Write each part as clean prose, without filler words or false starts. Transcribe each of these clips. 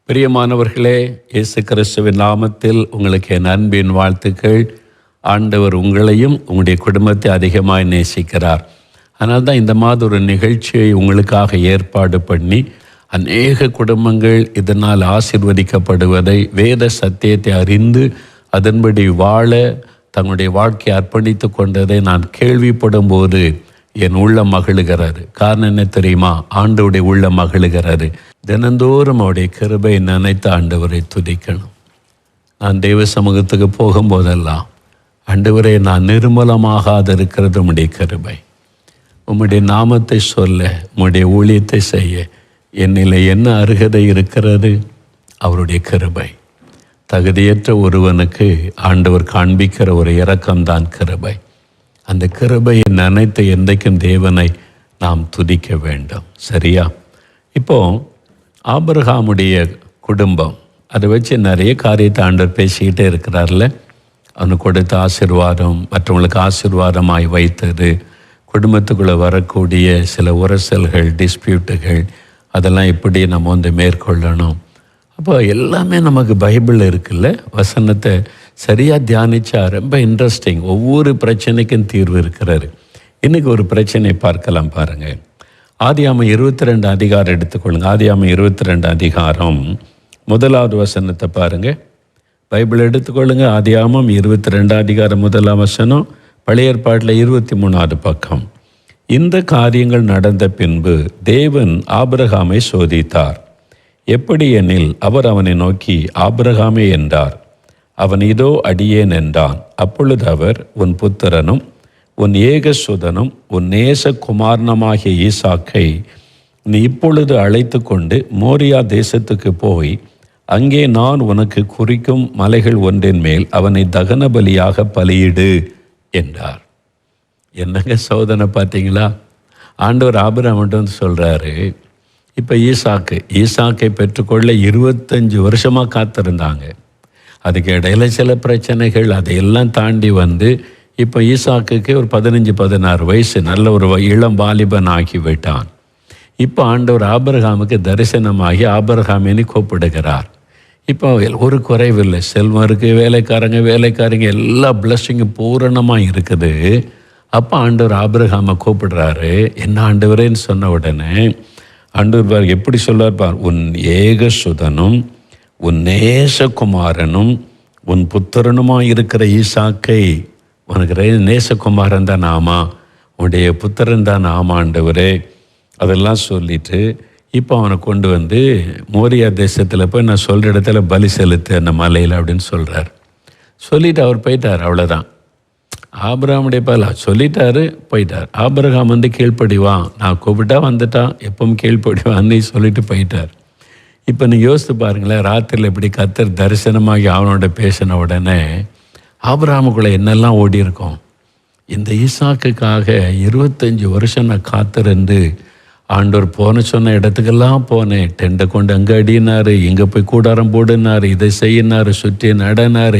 பிரியமானவர்களே, இயேசு கிறிஸ்துவின் நாமத்தில் உங்களுக்கு என் அன்பின் வாழ்த்துக்கள். ஆண்டவர் உங்களையும் உங்களுடைய குடும்பத்தை அதிகமாய் நேசிக்கிறார். அதனால தான் இந்த மாதிரி ஒரு நிகழ்ச்சியை உங்களுக்காக ஏற்பாடு பண்ணி அநேக குடும்பங்கள் இதனால் ஆசீர்வதிக்கப்படுவதை, வேத சத்தியத்தை அறிந்து அதன்படி வாழ தங்களுடைய வாழ்க்கையை அர்ப்பணித்து கொண்டதை நான் கேள்விப்படும் போது என் உள்ள மகிழுகிறாரு. காரணம் என்ன தெரியுமா? ஆண்டவருடைய உள்ள மகிழுகிறாரு. தினந்தோறும் அவருடைய கிருபை நினைத்து ஆண்டவரை துதிக்கணும். நான் தெய்வ சமூகத்துக்கு போகும்போதெல்லாம், ஆண்டவரே, நான் நிர்மலமாகாது இருக்கிறது உம்முடைய கிருபை. உம்முடைய நாமத்தை சொல்ல, உம்முடைய ஊழியத்தை செய்ய என்னில் என்ன அருகதை இருக்கிறது? அவருடைய கிருபை. தகுதியற்ற ஒருவனுக்கு ஆண்டவர் காண்பிக்கிற ஒரு இரக்கம்தான் கிருபை. அந்த கிருபையை நினைத்து என்றைக்கும் தேவனை நாம் துதிக்க வேண்டும். சரியா? இப்போ ஆபிரகாமுடைய குடும்பம், அதை வச்சு நிறைய காரியத்தை ஆண்டவர் பேசிக்கிட்டே இருக்கிறார்ல. அவனுக்கு கொடுத்த ஆசீர்வாதம், மற்றவங்களுக்கு ஆசீர்வாதமாய் வைத்தது, குடும்பத்துக்குள்ளே வரக்கூடிய சில உரசல்கள், டிஸ்பியூட்டுகள், அதெல்லாம் எப்படி நம்ம மேற்கொள்ளணும். அப்போ எல்லாமே நமக்கு பைபிளில் இருக்குல்ல. வசனத்தை சரியாக தியானித்தா ரொம்ப இன்ட்ரெஸ்டிங். ஒவ்வொரு பிரச்சனைக்கும் தீர்வு இருக்கிறாரு. இன்றைக்கி ஒரு பிரச்சனை பார்க்கலாம் பாருங்கள். ஆதியாகமம் 22 அதிகாரம் எடுத்துக்கொள்ளுங்க. ஆதியாகமம் 22 அதிகாரம் 1வது வசனத்தை பாருங்கள். பைபிள் எடுத்துக்கொள்ளுங்க. ஆதியாகமம் 22 அதிகாரம் 1ஆம் வசனம், பழைய ஏற்பாட்டில் 23வது பக்கம். இந்த காரியங்கள் நடந்த பின்பு தேவன் ஆபிரகாமை சோதித்தார். எப்படி எனில், அவர் அவனை நோக்கி, ஆபிரகாமே என்றார். அவன் இதோ அடியேன் என்றான். அப்பொழுது அவர், உன் புத்திரனும் உன் ஏகசுதனும் உன் நேசகுமாரனுமாகிய ஈசாக்கை நீ இப்பொழுது அழைத்து கொண்டு மோரியா தேசத்துக்கு போய் அங்கே நான் உனக்கு குறிக்கும் மலைகள் ஒன்றின் மேல் அவனை தகன பலியாக பலியிடு என்றார். என்னங்க சோதனை பார்த்தீங்களா? ஆண்டவர் ஆபிரகாம்கிட்ட சொல்கிறாரு, இப்போ ஈசாக்கை பெற்றுக்கொள்ள 25 வருஷமாக காத்திருந்தாங்க. அதுக்கு இடையில சில பிரச்சனைகள், அதையெல்லாம் தாண்டி இப்போ ஈசாக்குக்கு ஒரு 15-16 வயசு, நல்ல ஒரு இளம் வாலிபன் ஆகிவிட்டான். இப்போ ஆண்டவர் ஆபிரகாமுக்கு தரிசனமாகி ஆபிரகாமின்னு கூப்பிடுகிறார். இப்போ ஒரு குறைவில்லை, செல்வம் இருக்குது, வேலைக்காரங்க எல்லா பிளஸ்ஸிங்கும் பூரணமாக இருக்குது. அப்போ ஆண்டவர் ஆபிரகாமை கூப்பிடுறாரு. என்ன ஆண்டவரேன்னு சொன்ன உடனே ஆண்டவர் எப்படி சொல்றார் பார், உன் ஏகசுதனும் உன் நேசகுமாரனும் உன் புத்திரனுமாக இருக்கிற ஈசாக்கை, உனக்கு நேசகுமாரன் தான் ஆமா, உன்னுடைய புத்திரன் தான் ஆமா ஆண்டவரே, அதெல்லாம் சொல்லிட்டு இப்போ அவனை கொண்டு மோரியா தேசத்தில் போய் நான் சொல்கிற இடத்துல பலி செலுத்து அந்த மலையில் அப்படின்னு சொல்கிறார். சொல்லிவிட்டு அவர் போயிட்டார். அவ்வளோதான். ஆபிரகாமுடைய பல சொல்லிட்டாரு, போயிட்டார். ஆபிரகாம் கீழ்ப்படிவான், நான் கூப்பிட்டா வந்துட்டான், எப்பவும் கீழ்ப்படிவான்னு சொல்லிட்டு போயிட்டார். இப்போ நீங்கள் யோசித்து பாருங்களேன், ராத்திரியில் இப்படி கர்த்தர் தரிசனமாகி அவனோட பேசின உடனே ஆபிரகாமுக்குள்ளே என்னெல்லாம் ஓடி இருக்கும். இந்த ஈசாக்குக்காக 25 வருஷம் நான் காத்திருந்து ஆண்டவர் போன சொன்ன இடத்துக்கெல்லாம் போனேன். டெண்டை கொண்டு அங்கே அடினார், இங்கே போய் கூடாரம் போடுனார், இதை செய்யினார், சுற்றி நடனார்,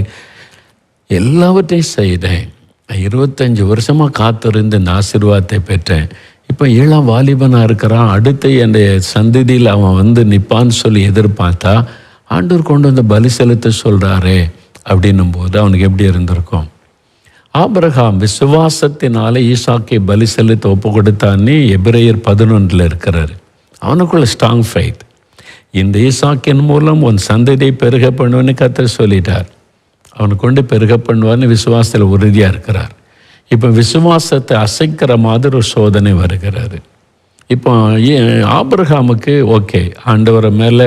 எல்லாவற்றையும் செய்தேன். 25 வருஷமாக காத்திருந்து இந்த ஆசீர்வாதத்தை பெற்றேன். இப்போ இளம் வாலிபனாக இருக்கிறான். அடுத்து என்னுடைய சந்ததியில் அவன் நிற்பான்னு சொல்லி எதிர்பார்த்தா ஆண்டவர் கொண்டு பலி செலுத்த சொல்கிறாரே அப்படின்னும் போது அவனுக்கு எப்படி இருந்திருக்கும்? ஆபிரகாம் விசுவாசத்தினால ஈசாக்கை பலி செலுத்த ஒப்பு கொடுத்தான்னு எபிரேயர் 11 இருக்கிறாரு. அவனுக்குள்ள ஸ்ட்ராங் ஃபைத். இந்த ஈசாக்கின் மூலம் உன் சந்ததியை பெருக பண்ணுவேன்னு கர்த்தர் சொல்லிட்டார். அவனை கொண்டு பெருக பண்ணுவான்னு விசுவாசத்தில் உறுதியாக இருக்கிறார். இப்போ விசுவாசத்தை அசைக்கிற மாதிரி ஒரு சோதனை வருகிறாரு. இப்போ ஆபிரகாமுக்கு ஓகே, ஆண்டவரை மேலே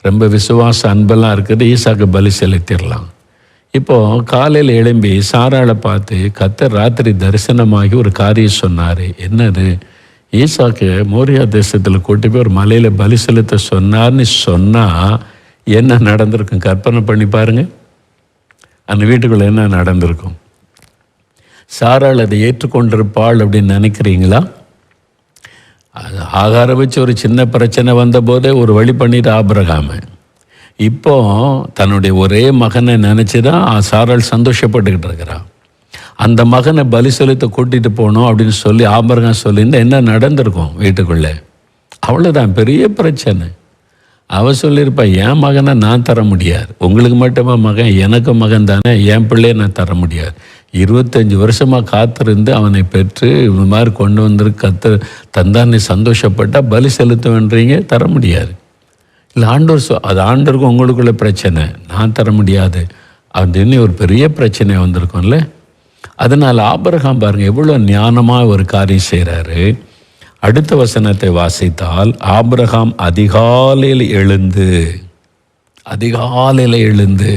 ரொம்ப விசுவாச அன்பெல்லாம் இருக்குது, ஈசாக்கு பலி செலுத்திடலாம். இப்போது காலையில் எழும்பி சாராளை பார்த்து கர்த்தர் ராத்திரி தரிசனமாகி ஒரு காரியம் சொன்னார். என்னது? ஈசாக்கு மோரியா தேசத்தில் கூட்டி போய் ஒரு மலையில் பலி செலுத்த சொன்னார்னு சொன்னால் என்ன நடந்திருக்கும்? கற்பனை பண்ணி பாருங்கள். அந்த வீட்டுக்குள்ளே என்ன நடந்திருக்கும்? சாராள் அதை ஏற்றுக்கொண்டிருப்பாள் அப்படின்னு நினைக்கிறீங்களா? அது ஆகாரம் வச்சு ஒரு சின்ன பிரச்சனை வந்தபோதே ஒரு வழி பண்ணிட்டு ஆபிரகாம் இப்போ தன்னுடைய ஒரே மகனை நினச்சி தான் சாராள் சந்தோஷப்பட்டுக்கிட்டு இருக்கிறான். அந்த மகனை பலி செலுத்த கூட்டிகிட்டு போகணும் அப்படின்னு சொல்லி ஆபிரகாம் சொல்லியிருந்தால் என்ன நடந்திருக்கும் வீட்டுக்குள்ளே? அவ்வளோதான், பெரிய பிரச்சனை. அவ சொல்லியிருப்பா, என் மகனை நான் தர முடியாது, உங்களுக்கு மட்டுமா மகன், எனக்கு மகன் தானே, என் பிள்ளையை நான் தர முடியாது. 25 வருஷமாக காத்திருந்து அவனை பெற்று இந்த மாதிரி கொண்டு வந்து தந்தானே சந்தோஷப்பட்டா பலி செலுத்துவேன்றீங்க, தர முடியாது. இல்லை ஆண்டவர் அது ஆண்டவருக்கும் உங்களுக்குள்ள பிரச்சனை, நான் தர முடியாது, அது இன்னும் ஒரு பெரிய பிரச்சனை வந்திருக்கும்ல. அதனால் ஆபிரகாம் பாருங்கள் எவ்வளோ ஞானமாக ஒரு காரியம் செய்கிறாரு. அடுத்த வசனத்தை வாசித்தால், ஆபிரகாம் அதிகாலையில் எழுந்து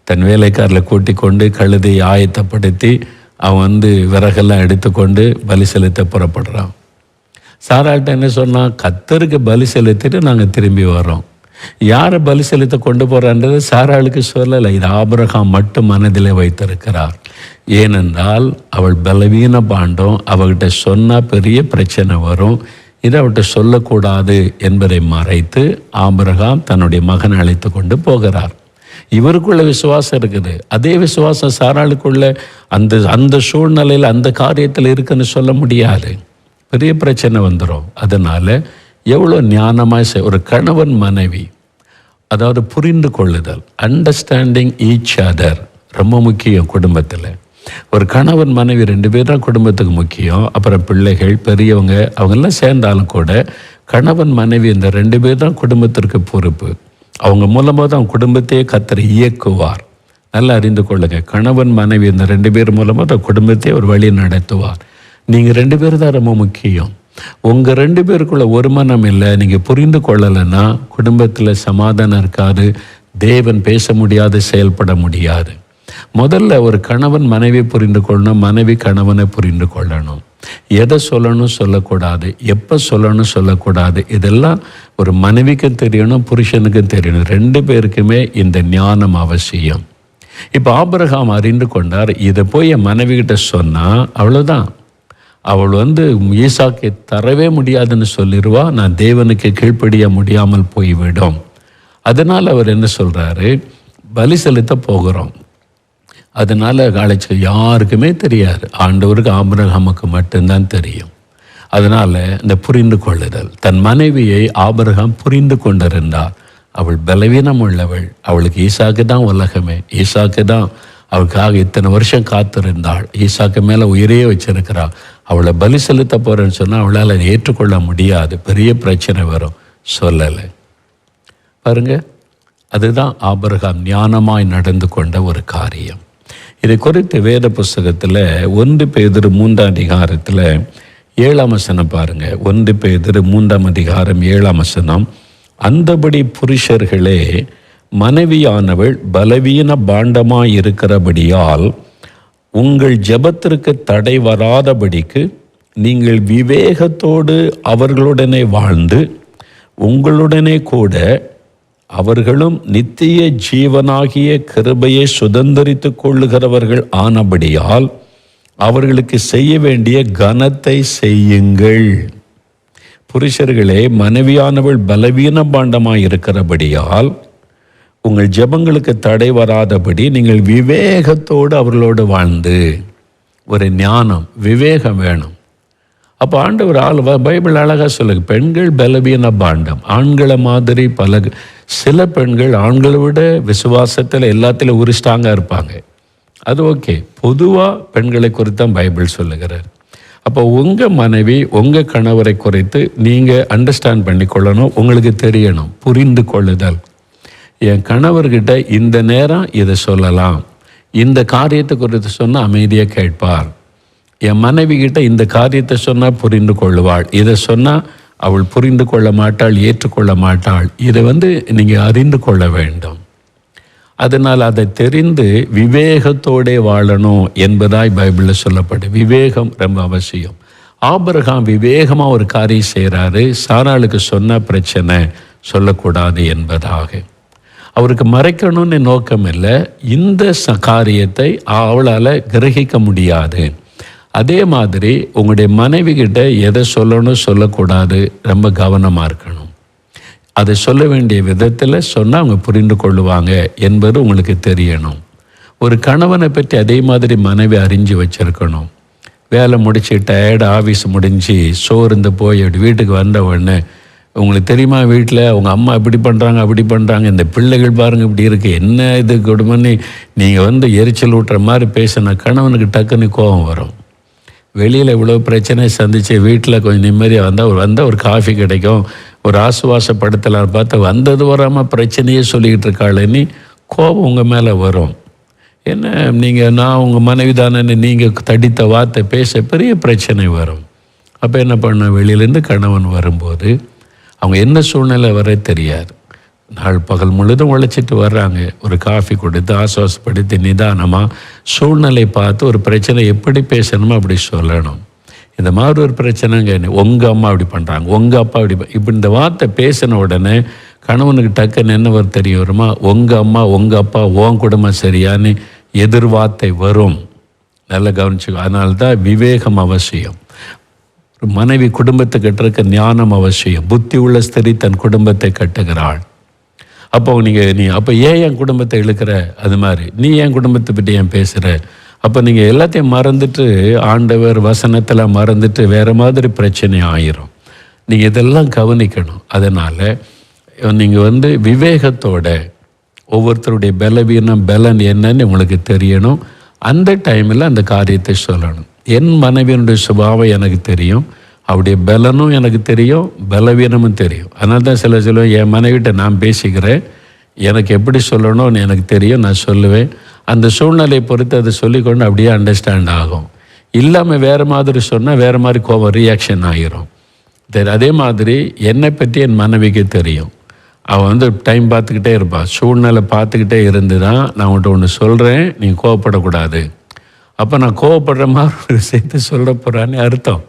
தன் வேலைக்காரில் கூட்டிக் கொண்டு கழுதையை ஆயத்தப்படுத்தி அவன் விறகெல்லாம் எடுத்துக்கொண்டு பலி செலுத்த புறப்படுறான். சாராள்கிட்ட என்ன சொன்னான், கர்த்தருக்கு பலி செலுத்திட்டு நாங்கள் திரும்பி வரோம். யாரை பலி செலுத்த கொண்டு போகிறான்றது சாராளுக்கு சொல்லலை, இது ஆபிரகாம் மட்டும் மனதிலே வைத்திருக்கிறார். ஏனென்றால் அவள் பலவீன பாண்டம், அவகிட்ட சொன்னால் பெரிய பிரச்சனை வரும், இதை அவள்கிட்ட சொல்லக்கூடாது என்பதை மறைத்து ஆபிரகாம் தன்னுடைய மகனை அழைத்து கொண்டு போகிறார். இவருக்குள்ள விசுவாசம் இருக்குது, அதே விசுவாசம் சாராளுக்குள்ள அந்த சூழ்நிலையில் அந்த காரியத்தில் இருக்குன்னு சொல்ல முடியாது, பெரிய பிரச்சனை வந்துடும். அதனால் எவ்வளோ ஞானமாக ஒரு கணவன் மனைவி, அதாவது புரிந்து கொள்ளுதல், அண்டர்ஸ்டாண்டிங் ஈச் அதர் ரொம்ப முக்கியம். குடும்பத்தில் ஒரு கணவன் மனைவி 2 பேர் தான் குடும்பத்துக்கு முக்கியம். அப்புறம் பிள்ளைகள், பெரியவங்க, அவங்கெல்லாம் சேர்ந்தாலும் கூட கணவன் மனைவி இந்த 2 பேர் தான் குடும்பத்திற்கு பொறுப்பு. அவங்க மூலமாக தான் குடும்பத்தையே கர்த்தர் இயக்குவார். நல்லா அறிந்து கொள்ளுங்க, கணவன் மனைவி இந்த 2 பேர் மூலமாக தான் குடும்பத்தையே ஒரு வழி நடத்துவார். நீங்கள் 2 பேர் தான் ரொம்ப முக்கியம். உங்கள் 2 பேருக்குள்ள ஒரு மனம் இல்லை, நீங்கள் புரிந்து கொள்ளலைன்னா குடும்பத்தில் சமாதானம் இருக்காது, தேவன் பேச முடியாது, செயல்பட முடியாது. முதல்ல ஒரு கணவன் மனைவி புரிந்து கொள்ளணும், மனைவி கணவனை புரிந்து கொள்ளணும். எதை சொல்லணும் சொல்லக்கூடாது, எப்போ சொல்லணும் சொல்லக்கூடாது, இதெல்லாம் ஒரு மனைவிக்கும் தெரியணும், புருஷனுக்கும் தெரியணும். 2 பேருக்குமே இந்த ஞானம் அவசியம். இப்போ ஆபிரகாம் அறிந்து கொண்டார், இதை போய் என் மனைவி கிட்ட சொன்னால் அவ்வளோதான், அவள் ஈசாக்கை தரவே முடியாதுன்னு சொல்லிடுவா, நான் தேவனுக்கு கீழ்ப்படிய முடியாமல் போய்விடும். அதனால் அவர் என்ன சொல்கிறாரு, பலி செலுத்த போகிறோம். அதனால் அழைச்சி யாருக்குமே தெரியாது, ஆண்டவருக்கு ஆபிரகாமுக்கு மட்டும்தான் தெரியும். அதனால் இந்த புரிந்து கொள்ளுதல், தன் மனைவியை ஆபிரகாம் புரிந்து கொண்டிருந்தார். அவள் பலவீனம் உள்ளவள், அவளுக்கு ஈசாக்கு தான் உலகமே, ஈசாக்கு தான் அவளுக்காக இத்தனை வருஷம் காத்திருந்தாள், ஈசாக்கு மேலே உயிரே வச்சிருக்கிறாள். அவளை பலி செலுத்த போகிறேன்னு சொன்னால் அவளால் அதை ஏற்றுக்கொள்ள முடியாது, பெரிய பிரச்சனை வரும், சொல்லலை. பாருங்க, அதுதான் ஆபிரகாம் ஞானமாய் நடந்து கொண்ட ஒரு காரியம். இதை குறித்து வேத புஸ்தகத்தில் 1 பேதுரு 3 அதிகாரத்தில் 7ஆம் வசனம் பாருங்க. 1 பேதுரு 3 அதிகாரம் 7ஆம் வசனம், அந்தபடி புருஷர்களே, மனைவியானவள் பலவீன பாண்டமாய் இருக்கிறபடியால் உங்கள் ஜெபத்திற்கு தடை வராதபடிக்கு நீங்கள் விவேகத்தோடு அவர்களுடனே வாழ்ந்து உங்களுடனே கூட அவர்களும் நித்திய ஜீவனாகிய கிருபையை சுதந்தரித்து கொள்ளுகிறவர்கள் ஆனபடியால் அவர்களுக்கு செய்ய வேண்டிய கனத்தை செய்யுங்கள். புருஷர்களே, மனைவியானவள் பலவீன பாண்டமாய் இருக்கிறபடியால் உங்கள் ஜெபங்களுக்கு தடை வராதபடி நீங்கள் விவேகத்தோடு அவர்களோடு வாழ்ந்து, ஒரு ஞானம் விவேகம் வேணும். அப்போ ஆண்டவர் பைபிள் அழகாக சொல்லுங்க, பெண்கள் பலவீன பாண்டம், ஆண்களை மாதிரி சில பெண்கள் ஆண்களை விட விசுவாசத்தில் எல்லாத்திலும் ஒரு ஸ்ட்ராங்காக இருப்பாங்க, அது ஓகே. பொதுவாக பெண்களை குறித்து தான் பைபிள் சொல்லுகிறார். அப்போ உங்கள் மனைவி உங்கள் கணவரை குறித்து நீங்கள் அண்டர்ஸ்டாண்ட் பண்ணிக்கொள்ளணும், உங்களுக்கு தெரியணும், புரிந்து கொள்ளுதல். என் கணவர்கிட்ட இந்த நேரம் இதை சொல்லலாம், இந்த காரியத்தை குறித்து சொன்னால் அமைதியாக கேட்பார். என் மனைவி கிட்ட இந்த காரியத்தை சொன்னால் புரிந்து கொள்ளுவாள், இதை சொன்னால் அவள் புரிந்து கொள்ள மாட்டாள், ஏற்றுக்கொள்ள மாட்டாள். இதை நீங்கள் அறிந்து கொள்ள வேண்டும். அதனால் அதை தெரிந்து விவேகத்தோடே வாழணும் என்பதாய் பைபிளில் சொல்லப்படும். விவேகம் ரொம்ப அவசியம். ஆபிரகாம் விவேகமாக ஒரு காரியம் செய்கிறாரு, சாராளுக்கு சொன்ன பிரச்சனை சொல்லக்கூடாது என்பதாக. அவருக்கு மறைக்கணும்னு நோக்கம் இல்லை, இந்த காரியத்தை அவளால் கிரகிக்க முடியாது. அதே மாதிரி உங்களுடைய மனைவி கிட்ட எதை சொல்லணும் சொல்லக்கூடாது ரொம்ப கவனமாக இருக்கணும். அதை சொல்ல வேண்டிய விதத்தில் சொன்னால் அவங்க புரிந்து கொள்ளுவாங்க என்பது உங்களுக்கு தெரியணும். ஒரு கணவனை பற்றி அதே மாதிரி மனைவி அறிஞ்சு வச்சிருக்கணும். வேலை முடிச்சு டயர்டு, ஆஃபீஸ் முடிஞ்சு சோர்ந்து போய் அப்படி வீட்டுக்கு வந்த உடனே உங்களுக்கு தெரியுமா, வீட்டில் அவங்க அம்மா இப்படி பண்ணுறாங்க அப்படி பண்ணுறாங்க, இந்த பிள்ளைகள் பாருங்கள் இப்படி இருக்குது, என்ன இது கொடுமைன்னு நீங்கள் எரிச்சல் ஊட்டுற மாதிரி பேசின கணவனுக்கு டக்குன்னு கோபம் வரும். வெளியில் இவ்வளோ பிரச்சனை சந்தித்து வீட்டில் கொஞ்சம் நிம்மதியாக வந்தால் ஒரு காஃபி கிடைக்கும், ஒரு ஆசுவாசப்படுத்தலான்னு பார்த்தா வந்தது வராமல் பிரச்சனையே சொல்லிக்கிட்டு இருக்காளேன்னு கோபம் உங்கள் மேலே வரும். என்ன நான் உங்கள் மனைவி தானே நீங்கள் தடித்த வார்த்தை பேச பெரிய பிரச்சனை வரும். அப்போ என்ன பண்ண, வெளியிலேருந்து கணவன் வரும்போது அவங்க என்ன சூழ்நிலை வர தெரியாது, நாள் பகல் முழுதும் உழைச்சிட்டு வர்றாங்க, ஒரு காஃபி கொடுத்து ஆசுவாசப்படுத்தி நிதானமாக சூழ்நிலை பார்த்து ஒரு பிரச்சனை எப்படி பேசணுமோ அப்படி சொல்லணும். இந்த மாதிரி ஒரு பிரச்சனைங்க, உங்கள் அம்மா அப்படி பண்ணுறாங்க, உங்கள் அப்பா இப்படி இந்த வார்த்தை பேசின உடனே கணவனுக்கு டக்குன்னு என்ன தெரிய வருமா, உங்கள் அம்மா உங்கள் அப்பா உன் குடும்பம் சரியான்னு எதிர்வார்த்தை வரும். நல்லா கவனிச்சுக்கோ. அதனால தான் விவேகம் அவசியம். மனைவி குடும்பத்தை கட்டுறதுக்கு ஞானம் அவசியம். புத்தி உள்ள ஸ்திரீ தன் குடும்பத்தை கட்டுகிறாள். அப்போ நீ அப்போ ஏன் என் குடும்பத்தை இழுக்கிற, அது மாதிரி நீ என் குடும்பத்தை பற்றி ஏன் பேசுகிற? அப்போ நீங்கள் எல்லாத்தையும் மறந்துட்டு ஆண்டவர் வசனத்தில் மறந்துட்டு வேறு மாதிரி பிரச்சனை ஆயிரும். நீங்கள் இதெல்லாம் கவனிக்கணும். அதனால் நீங்கள் விவேகத்தோட ஒவ்வொருத்தருடைய பலவீனம் பலன் என்னன்னு உங்களுக்கு தெரியணும். அந்த டைமில் அந்த காரியத்தை சொல்லணும். என் மனைவியினுடைய சுபாவம் எனக்கு தெரியும், அவருடைய பலனும் எனக்கு தெரியும், பலவீனமும் தெரியும். அதனால தான் சொல்லுவேன், என் மனைவிட்ட நான் பேசிக்கிறேன், எனக்கு எப்படி சொல்லணும்னு எனக்கு தெரியும், நான் சொல்லுவேன். அந்த சூழ்நிலையை பொறுத்து அதை சொல்லிக்கொண்டு அப்படியே அண்டர்ஸ்டாண்ட் ஆகும். இல்லாமல் வேறு மாதிரி சொன்னால் வேறு மாதிரி கோபம் ரியாக்ஷன் ஆகிரும். அதே மாதிரி என்னை பற்றி என் மனைவிக்கு தெரியும். அவன் டைம் பார்த்துக்கிட்டே இருப்பான், சூழ்நிலை பார்த்துக்கிட்டே இருந்து தான் நான் உன்கிட்ட ஒன்று சொல்கிறேன், நீங்கள் கோவப்படக்கூடாது. அப்போ நான் கோவப்படுற மாதிரி ஒரு விஷயத்தை சொல்ல போகிறான்னு அர்த்தம்.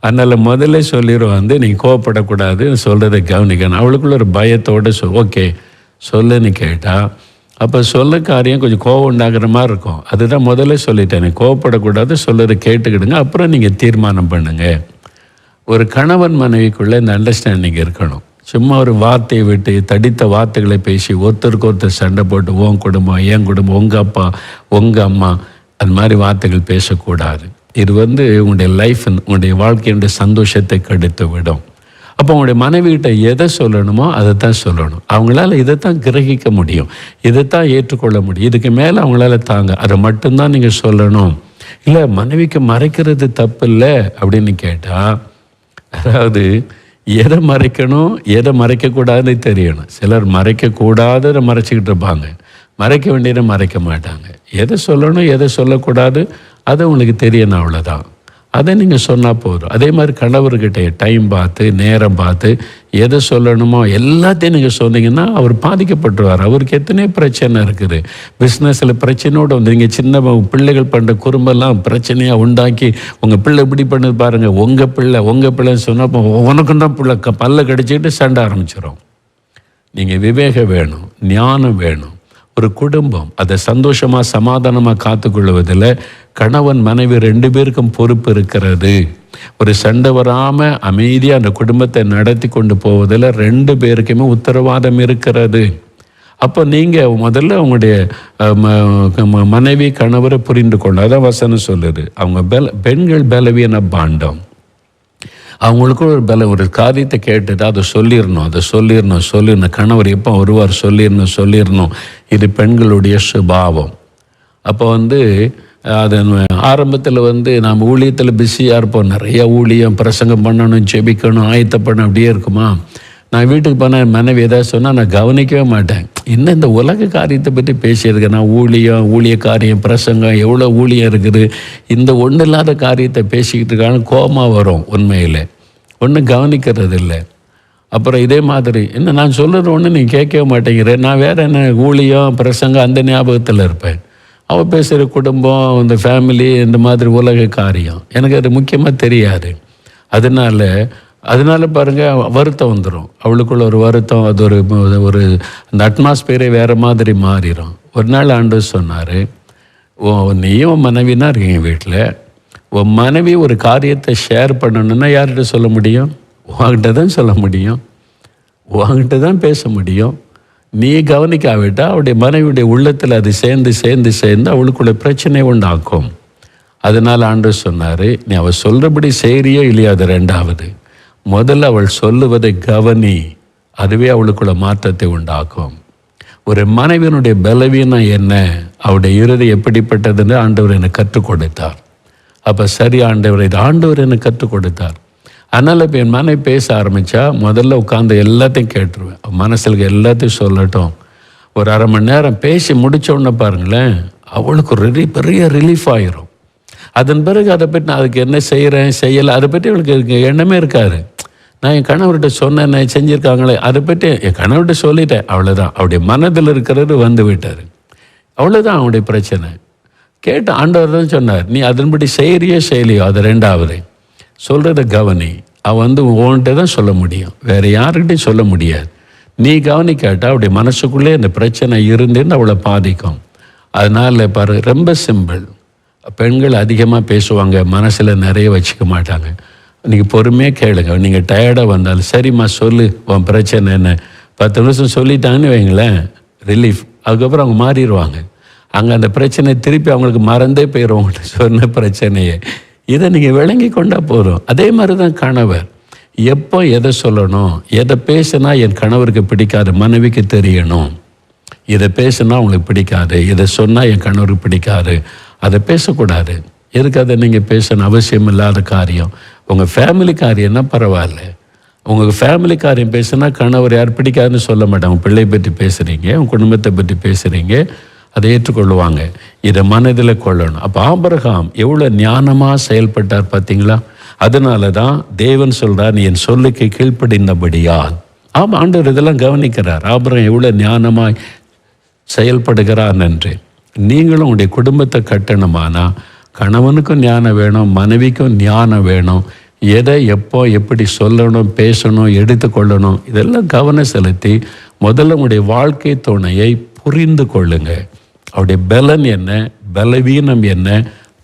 அதனால் முதல்ல சொல்லிடுவான், நீங்கள் கோவப்படக்கூடாது, சொல்கிறத கவனிக்கணும். அவளுக்குள்ள ஒரு பயத்தோடு ஓகே சொல்லுன்னு கேட்டால், அப்போ சொல்ல காரியம் கொஞ்சம் கோவம் உண்டாகிற மாதிரி இருக்கும். அதுதான் முதல்ல சொல்லிட்டேன், கோவப்படக்கூடாது, சொல்கிறத கேட்டுக்கிடுங்க, அப்புறம் நீங்கள் தீர்மானம் பண்ணுங்கள். ஒரு கணவன் மனைவிக்குள்ளே இந்த அண்டர்ஸ்டாண்டிங் இருக்கணும். சும்மா ஒரு வார்த்தையை விட்டு தடித்த வார்த்தைகளை பேசி ஒருத்தருக்கு ஒருத்தர் சண்டை போட்டு உன் குடும்பம் என் குடும்பம் உங்கள் அப்பா உங்கள் அம்மா அது மாதிரி வார்த்தைகள் பேசக்கூடாது. இது உங்களுடைய லைஃப், உங்களுடைய வாழ்க்கையுடைய சந்தோஷத்தை கெடுத்து விடும். அப்போ உங்களுடைய மனைவிகிட்ட எதை சொல்லணுமோ அதை தான் சொல்லணும். அவங்களால இதைத்தான் கிரகிக்க முடியும், இதைத்தான் ஏற்றுக்கொள்ள முடியும். இதுக்கு மேலே அவங்களால அதை மட்டும்தான் நீங்கள் சொல்லணும். இல்லை மனைவிக்கு மறைக்கிறது தப்பு இல்லை அப்படின்னு கேட்டால், அதாவது எதை மறைக்கணும் எதை மறைக்கக்கூடாதுன்னு தெரியணும். சிலர் மறைக்கக்கூடாத மறைச்சிக்கிட்டு இருப்பாங்க, மறைக்க வேண்டியதை மறைக்க மாட்டாங்க. எதை சொல்லணும் எதை சொல்லக்கூடாது அதை உங்களுக்கு தெரியணும், அவ்வளோதான். அதை நீங்கள் சொன்னால் போதும். அதே மாதிரி கணவர்கிட்ட டைம் பார்த்து நேரம் பார்த்து எதை சொல்லணுமோ எல்லாத்தையும் நீங்கள் சொன்னீங்கன்னா அவர் பாதிக்கப்பட்டுருவார். அவருக்கு எத்தனையோ பிரச்சனை இருக்குது, பிஸ்னஸில் பிரச்சனையோடு நீங்கள் சின்ன பிள்ளைகள் பண்ணுற குறும்பெல்லாம் பிரச்சனையாக உண்டாக்கி உங்கள் பிள்ளை இப்படி பண்ணது பாருங்கள், உங்கள் பிள்ளைன்னு சொன்னால் உனக்கும் தான் பிள்ளை பல்ல கடிச்சிக்கிட்டு சண்டை ஆரம்பிச்சிடும். நீங்கள் விவேகம் வேணும், ஞானம் வேணும். ஒரு குடும்பம் அதை சந்தோஷமாக சமாதானமாக காத்துக்கொள்வதில் கணவன் மனைவி 2 பேருக்கும் பொறுப்பு இருக்கிறது. ஒரு சண்டை வராமல் அமைதியாக அந்த குடும்பத்தை நடத்தி கொண்டு போவதில் 2 பேருக்குமே உத்தரவாதம் இருக்கிறது. அப்போ நீங்கள் முதல்ல உங்களுடைய மனைவி கணவரை புரிந்து கொண்டு, அதான் வசனம் சொல்லுது, அவங்க பெண்கள் பலவீன பாண்டம். அவங்களுக்கும் ஒரு காரியத்தை கேட்டுட்டு அதை சொல்லிடணும். கணவர் எப்போ வருவார் சொல்லிடணும். இது பெண்களுடைய சுபாவம். அப்போ அது ஆரம்பத்தில் நாம் ஊழியத்தில் பிஸியாக இருப்போம், நிறைய ஊழியம், பிரசங்கம் பண்ணணும், ஜெபிக்கணும், ஆயத்தப்படணும், அப்படியே இருக்குமா. நான் வீட்டுக்கு போனால் மனைவி ஏதாவது சொன்னால் நான் கவனிக்கவே மாட்டேன். இன்னும் இந்த உலக காரியத்தை பற்றி பேசியிருக்கேன். நான் ஊழிய காரியம், பிரசங்கம், எவ்வளோ ஊழியம் இருக்குது, இந்த ஒன்றும் இல்லாத காரியத்தை பேசிக்கிட்டு இருக்கான்னு கோபமாக வரும். உண்மையில் ஒன்றும் கவனிக்கிறது இல்லை. அப்புறம் இதே மாதிரி என்ன நான் சொல்கிறது ஒன்று நீ கேட்கவே மாட்டேங்கிறேன், நான் வேறு என்ன ஊழியம் பிரசங்கம் அந்த ஞாபகத்தில் இருப்பேன். அவள் பேசுகிற குடும்பம், இந்த ஃபேமிலி, இந்த மாதிரி உலக காரியம் எனக்கு அது முக்கியமாக தெரியாது. அதனால பாருங்கள் வருத்தம் வந்துடும். அவளுக்குள்ள ஒரு வருத்தம், அது ஒரு அந்த அட்மாஸ்பியரே வேறு மாதிரி மாறிடும். ஒரு நாள் ஆண்டவர் சொன்னார், நீயும் மனைவினா இருக்கீங்க வீட்டில், உன் மனைவி ஒரு காரியத்தை ஷேர் பண்ணணுன்னா யார்கிட்ட சொல்ல முடியும்? உங்ககிட்ட தான் சொல்ல முடியும், உங்ககிட்ட தான் பேச முடியும். நீ கவனிக்காவிட்டால் அவருடைய மனைவியுடைய உள்ளத்தில் அது சேர்ந்து அவளுக்குள்ள பிரச்சனை உண்டாக்கும். அதனால் ஆண்டவர் சொன்னார், நீ அவள் சொல்கிறபடி செய்கிறியோ இல்லையா, அது 2வது. முதல்ல அவள் சொல்லுவதை கவனி. அதுவே அவளுக்குள்ள மாற்றத்தை உண்டாக்கும். ஒரு மனைவியினுடைய பலவீனம் என்ன, அவருடைய இறுதி எப்படிப்பட்டதுன்னு ஆண்டவர் எனக்கு கற்றுக் கொடுத்தார். அப்போ சரி ஆண்டவர், இது ஆண்டவர் எனக்கு கற்றுக் கொடுத்தார். அதனால் இப்போ என் மனைவி பேச ஆரம்பித்தா முதல்ல உட்காந்து எல்லாத்தையும் கேட்டுருவேன். மனசில் எல்லாத்தையும் சொல்லட்டும். ஒரு அரை மணி நேரம் பேசி முடித்த உடனே பாருங்களேன், அவளுக்கு ஒரு பெரிய ரிலீஃப் ஆகிரும். அதன் பிறகு அதை பற்றி நான் அதுக்கு என்ன செய்கிறேன் செய்யலை அதை பற்றி அவளுக்கு எண்ணமே இருக்காது. நான் என் கணவர்கிட்ட சொன்னேன், செஞ்சுருக்காங்களே அதை பற்றி என் கணவர்கிட்ட சொல்லிட்டேன், அவ்வளோதான். அவருடைய மனதில் இருக்கிறது வந்து விட்டார், அவ்வளோதான் அவனுடைய பிரச்சனை. கேட்டு ஆண்டவர் தான் சொன்னார், நீ அதன்படி செய்கிறியோ செய்யலையோ அது ரெண்டாவது, சொல்கிறத கவனி. அவன் உன்கிட்ட தான் சொல்ல முடியும், வேறு யாருக்கிட்டையும் சொல்ல முடியாது. நீ கவனிக்காட்டா அவருடைய மனசுக்குள்ளே இந்த பிரச்சனை இருந்துன்னு அவளை பாதிக்கும். அதனால் பாரு, ரொம்ப சிம்பிள். பெண்கள் அதிகமாக பேசுவாங்க, மனசில் நிறைய வச்சுக்க மாட்டாங்க. நீங்கள் பொறுமையாக கேளுங்க. நீங்கள் டயர்டாக வந்தாலும் சரிம்மா சொல்லு உன் பிரச்சனை என்ன, 10 நிமிஷம் சொல்லிட்டாங்கன்னு வைங்களேன், ரிலீஃப். அதுக்கப்புறம் அவங்க மாறிடுவாங்க. அங்கே அந்த பிரச்சனை திருப்பி அவங்களுக்கு மறந்தே போயிடும் உங்கள்கிட்ட சொன்ன பிரச்சனையே. இதை நீங்கள் விளங்கி கொண்டால் போதும். அதே மாதிரி தான் கணவர். எப்போ எதை சொல்லணும், எதை பேசினா என் கணவருக்கு பிடிக்காது, மனைவிக்கு தெரியணும். இதை பேசுனா அவங்களுக்கு பிடிக்காது, இதை சொன்னால் என் கணவருக்கு பிடிக்காது, அதை பேசக்கூடாது. எதுக்கு அதை நீங்கள் பேசணும், அவசியம் இல்லாத காரியம். உங்கள் ஃபேமிலி காரியம்னா பரவாயில்ல. உங்களுக்கு ஃபேமிலி காரியம் பேசுனா கணவர் யார் பிடிக்காதுன்னு சொல்ல மாட்டாங்க. பிள்ளை பற்றி பேசுகிறீங்க, உங்கள் குடும்பத்தை பற்றி பேசுகிறீங்க, அதை ஏற்றுக்கொள்ளுவாங்க. இதை மனதில் கொள்ளணும். அப்போ ஆபிரகாம் எவ்வளோ ஞானமாக செயல்பட்டார் பார்த்தீங்களா? அதனால தான் தேவன் சொல்கிறார், நீ என் சொல்லுக்கு கீழ்ப்படிந்தபடியால். ஆமாம், ஆண்டவர் இதெல்லாம் கவனிக்கிறார். ஆபிரகாம் எவ்வளோ ஞானமாய் செயல்படுகிறான் என்று. நீங்களும் உங்களுடைய குடும்பத்தை கட்டணுமானா கணவனுக்கும் ஞானம் வேணும், மனைவிக்கும் ஞானம் வேணும். எதை எப்போ எப்படி சொல்லணும், பேசணும், எடுத்துக்கொள்ளணும், இதெல்லாம் கவனம் செலுத்தி முதல்ல உங்களுடைய வாழ்க்கை துணையை புரிந்து கொள்ளுங்க. அவருடைய பலன் என்ன, பலவீனம் என்ன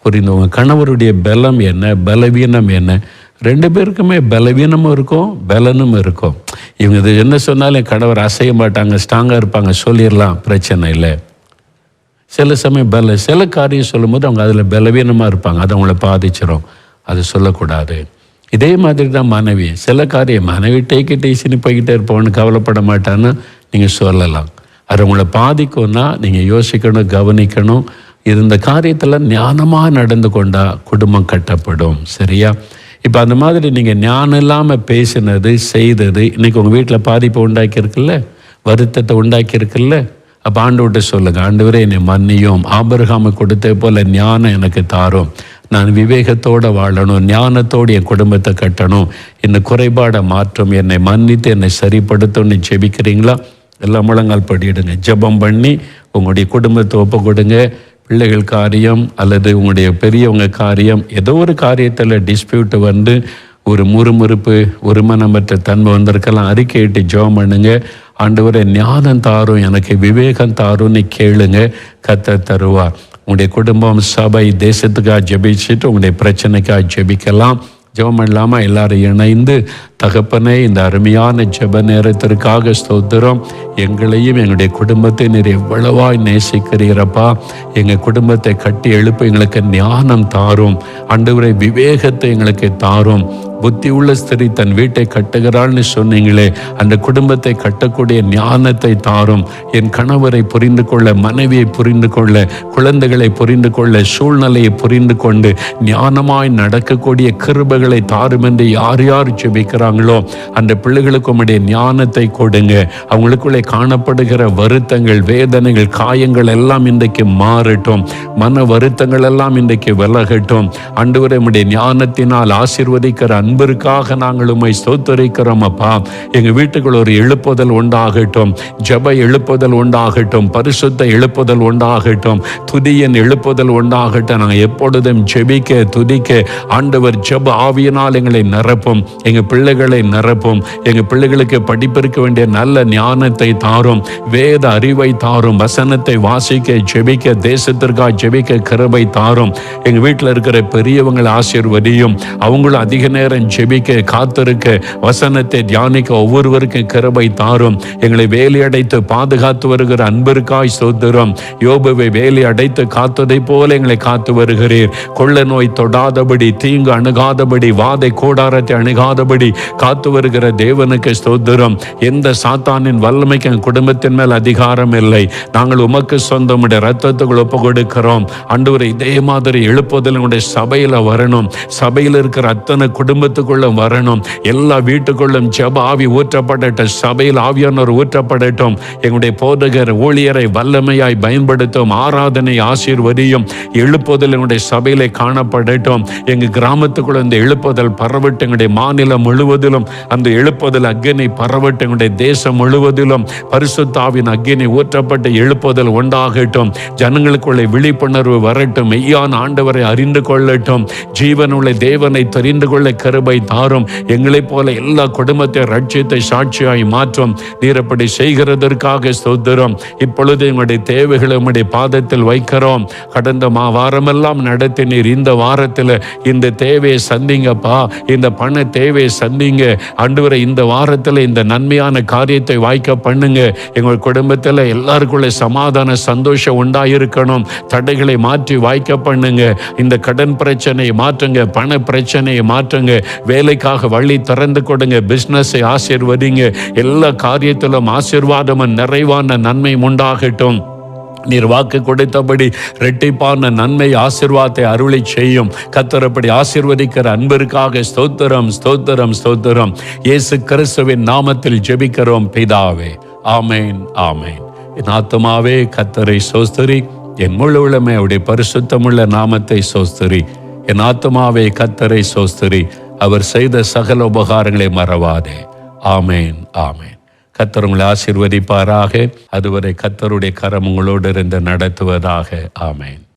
புரிந்து. உங்கள் கணவருடைய பலம் என்ன, பலவீனம் என்ன. 2 பேருக்குமே பலவீனமும் இருக்கும், பலனும் இருக்கும். இவங்க இது என்ன சொன்னாலும் என் கணவர் அசைய மாட்டாங்க, ஸ்ட்ராங்காக இருப்பாங்க, சொல்லிடலாம், பிரச்சனை இல்லை. சில சமயம் சில காரியம் சொல்லும்போது அவங்க அதில் பலவீனமாக இருப்பாங்க, அது அவங்கள பாதிச்சிடும், அது சொல்லக்கூடாது. இதே மாதிரி தான் மனைவி. சில காரியம் மனைவி டேக் இட் ஈஸின்னு போய்கிட்டே இருப்பவனு கவலைப்பட மாட்டான்னு நீங்கள் சொல்லலாம். அது உங்களை பாதிக்கும்னா நீங்கள் யோசிக்கணும், கவனிக்கணும். இந்த காரியத்தில் ஞானமாக நடந்து கொண்டால் குடும்பம் கட்டப்படும். சரியா? இப்போ அந்த மாதிரி நீங்கள் ஞானம் இல்லாமல் பேசினது செய்தது இன்றைக்கி உங்கள் வீட்டில் பாதிப்பை உண்டாக்கியிருக்குல்ல, வருத்தத்தை உண்டாக்கியிருக்குல்ல. அப்போ ஆண்டவர்கிட்ட சொல்லுங்கள், ஆண்டவரே என்னை மன்னியும், ஆபிரகாமை கொடுத்தே போல் ஞானம் எனக்கு தாரும், நான் விவேகத்தோடு வாழணும், ஞானத்தோடு என் குடும்பத்தை கட்டணும், இந்த குறைபாடை மாற்றும், என்னை மன்னித்து என்னை சரிப்படுத்தும்னு ஜெபிக்கிறீங்களா? எல்லாம் முழங்கால் படியிடுங்க. ஜெபம் பண்ணி உங்களுடைய குடும்பத்தை ஒப்பு கொடுங்க. பிள்ளைகள் காரியம் அல்லது உங்களுடைய பெரியவங்க காரியம், ஏதோ ஒரு காரியத்தில் டிஸ்பியூட் வந்து ஒரு முறுமுறுப்பு, ஒரு மனமற்ற தன்மை வந்திருக்கலாம், அறிக்கையிட்டு ஜெபம் பண்ணுங்க. ஆண்டவரே ஞானம் தாரும், எனக்கு விவேகம் தாரும்னு கேளுங்க, கர்த்தர் தருவார். உங்களுடைய குடும்பம், சபை, தேசத்துக்காக ஜெபிச்சுட்டு உங்களுடைய பிரச்சனைக்காக ஜெபிக்கலாம். ஜெபம் பண்ணலாமா? எல்லாரும் இணைந்து, தகப்பனே இந்த அருமையான ஜெப நேரத்திற்காக ஸ்தோத்திரம். எங்களையும் எங்களுடைய குடும்பத்தை நீர் எவ்வளவாய் நேசிக்கிறீரப்பா. எங்கள் குடும்பத்தை கட்டி எழுப்ப எங்களுக்கு ஞானம் தாரும். ஆண்டவரே விவேகத்தை எங்களுக்கு தாரும். புத்தி உள்ள ஸ்திரீ தன் வீட்டை கட்டுகிறாள்னு சொன்னீங்களே, அந்த குடும்பத்தை கட்டக்கூடிய ஞானத்தை தாரும். என் கணவரை புரிந்து கொள்ள, மனைவியை புரிந்து கொள்ள, குழந்தைகளை புரிந்து கொள்ள, சூழ்நிலையை புரிந்து கொண்டு ஞானமாய் நடக்கக்கூடிய கிருபைகளை தாரும் என்று யார் யார் ஜெபிக்கிறாங்களோ அந்த பிள்ளைகளுக்கு உம்முடைய ஞானத்தை கொடுங்க. அவங்களுக்குள்ளே காணப்படுகிற வருத்தங்கள், வேதனைகள், காயங்கள் எல்லாம் இன்றைக்கு மாறட்டும். மன வருத்தங்கள் எல்லாம் இன்றைக்கு விலகட்டும். ஆண்டவரே உம்முடைய ஞானத்தினால் ஆசீர்வதிக்கிற அன்பிற்காக நாங்கள் உம்மை ஸ்தோத்திரிக்கிறோம் அப்பா. எங்கள் வீட்டுக்குள் ஒரு எழுப்புதல் உண்டாகட்டும், ஜெப எழுப்புதல் உண்டாகட்டும், பரிசுத்த எழுப்புதல் உண்டாகட்டும், துதியின் எழுப்புதல் உண்டாகட்டும். நாங்கள் எப்பொழுதும் ஜெபிக்க, துதிக்க ஆண்டவர் ஜெப ஆவியினால் எங்களை நிரப்பும், எங்கள் பிள்ளைகளை நிரப்பும். எங்கள் பிள்ளைகளுக்கு படிப்பிருக்க வேண்டிய நல்ல ஞானத்தை தாரும், வேத அறிவை தாரும், வசனத்தை வாசிக்க, ஜெபிக்க, தேசத்திற்காக ஜெபிக்க கிருபை தாரும். எங்கள் வீட்டில் இருக்கிற பெரியவங்களை ஆசீர்வதியும். அவங்களும் அதிக நேரம் ஜெபிக்க, காத்திருக்க, வசனத்தை தியானிக்க ஒவ்வொருவருக்கும் கிருபை தாரும். எங்களை வேலி அடைத்து பாதுகாத்து வருகிற அன்பிற்காய் ஸ்தோத்திரம். யோபுவை வேலி அடைத்து காத்ததை போல எங்களை காத்து வருகிறீர். கொள்ள நோய் தொடாதபடி, தீங்கு அணுகாதபடி, வாதை கூடாரத்தை அணுகாதபடி, காத்து வருகிற தேவனுக்கு ஸ்தோத்திரம். எந்த சாத்தானின் வல்லமைக்கு என் குடும்பத்தின் மேல் அதிகாரம் இல்லை. நாங்கள் உமக்கு சொந்தம் ரத்தத்துக்குள் ஒப்பு கொடுக்கிறோம். ஆண்டவரே, இதே மாதிரி எழுப்புதல் எங்களுடைய சபையில வரணும். சபையில் இருக்கிற அத்தனை குடும்பத்துக்குள்ள வரணும். எல்லா வீட்டுக்குள்ளும் ஜெப ஆவி ஊற்றப்படட்டும். சபையில் ஆவியானவர் ஊற்றப்படட்டும். எங்களுடைய போதகர் ஊழியரை வல்லமையாய் பயன்படுத்தும். ஆராதனை ஆசீர்வதியும். எழுப்புதல் எங்களுடைய சபையிலே காணப்படட்டும். எங்க கிராமத்துக்குள்ள இந்த எழுப்புதல் பரவட்டும். எங்களுடைய மாநிலம் முழுவதிலும் அந்த எழுப்புதல் அக்கினி பரவட்டும். எங்களுடைய தேசம் முழுவதிலும் பரிசுத்த ஆவியின் அக்கினி ஊற்றப்பட்டு எழுப்புதல் உண்டாகட்டும். ஜனங்களுக்குள்ளே விழிப்புணர்வு வரட்டும். மெய்யான ஆண்டவரை அறிந்து கொள்ளட்டும். ஜீவனுள்ள தேவனை தெரிந்து கொள்ள கிருபை தாரும். எங்களைப் போல எல்லா குடும்பத்தை ரட்சித்தை சாட்சியாய் மாற்றும். நீர் அப்படி செய்கிறதற்காக ஸ்தோத்திரம். இப்பொழுது எங்களுடைய தேவைகளை உம்முடைய பாதத்தில் வைக்கிறோம். கடந்த வாரமெல்லாம் நடத்தினீர். இந்த வாரத்தில் இந்த தேவையை சந்திங்கப்பா. இந்த பண தேவையை சந்திங்க ஆண்டவரே. இந்த வாரத்தில் இந்த நன்மையான காரியத்தை வாய்க்க பண்ணுங்க. எங்கள் குடும்பத்தில் எல்லாருக்குள்ளே சமாதான சந்தோஷம் உண்டாயிருக்கணும். தடைகளை மாற்றி வாய்க்க பண்ணுங்க. இந்த கடன் பிரச்சனையை மாற்றுங்க. பண பிரச்சனையை மாற்றுங்க. வேலைக்காக வழி திறந்து கொடுங்க. பிசினஸை ஆசீர்வதிங்க. எல்லா காரியத்திலும் ஆசீர்வாதமும் நிறைவான நன்மை உண்டாகட்டும். நீர் வாக்கு கொடுத்தபடி இரட்டிப்பான நன்மை ஆசீர்வாதத்தை அருளை செய்யும். கர்த்தர் அப்படி ஆசீர்வதிக்கிற அன்பிற்காக ஸ்தோத்திரம், ஸ்தோத்திரம், ஸ்தோத்திரம். இயேசு கிறிஸ்துவின் நாமத்தில் ஜெபிக்கிறோம் பிதாவே. ஆமேன், ஆமேன். என் ஆத்துமாவே கர்த்தரை ஸ்தோத்திரி. என் முழு உள்ளமே அவருடைய பரிசுத்தமுள்ள நாமத்தை ஸ்தோத்திரி. என் ஆத்துமாவே கர்த்தரை ஸ்தோத்திரி. அவர் செய்த சகல உபகாரங்களை மறவாதே. ஆமேன், ஆமேன். கர்த்தர் உங்களை ஆசீர்வதிப்பாராக. அதுவரை கர்த்தருடைய கரம் உங்களோடு இருந்து நடத்துவதாக. ஆமேன்.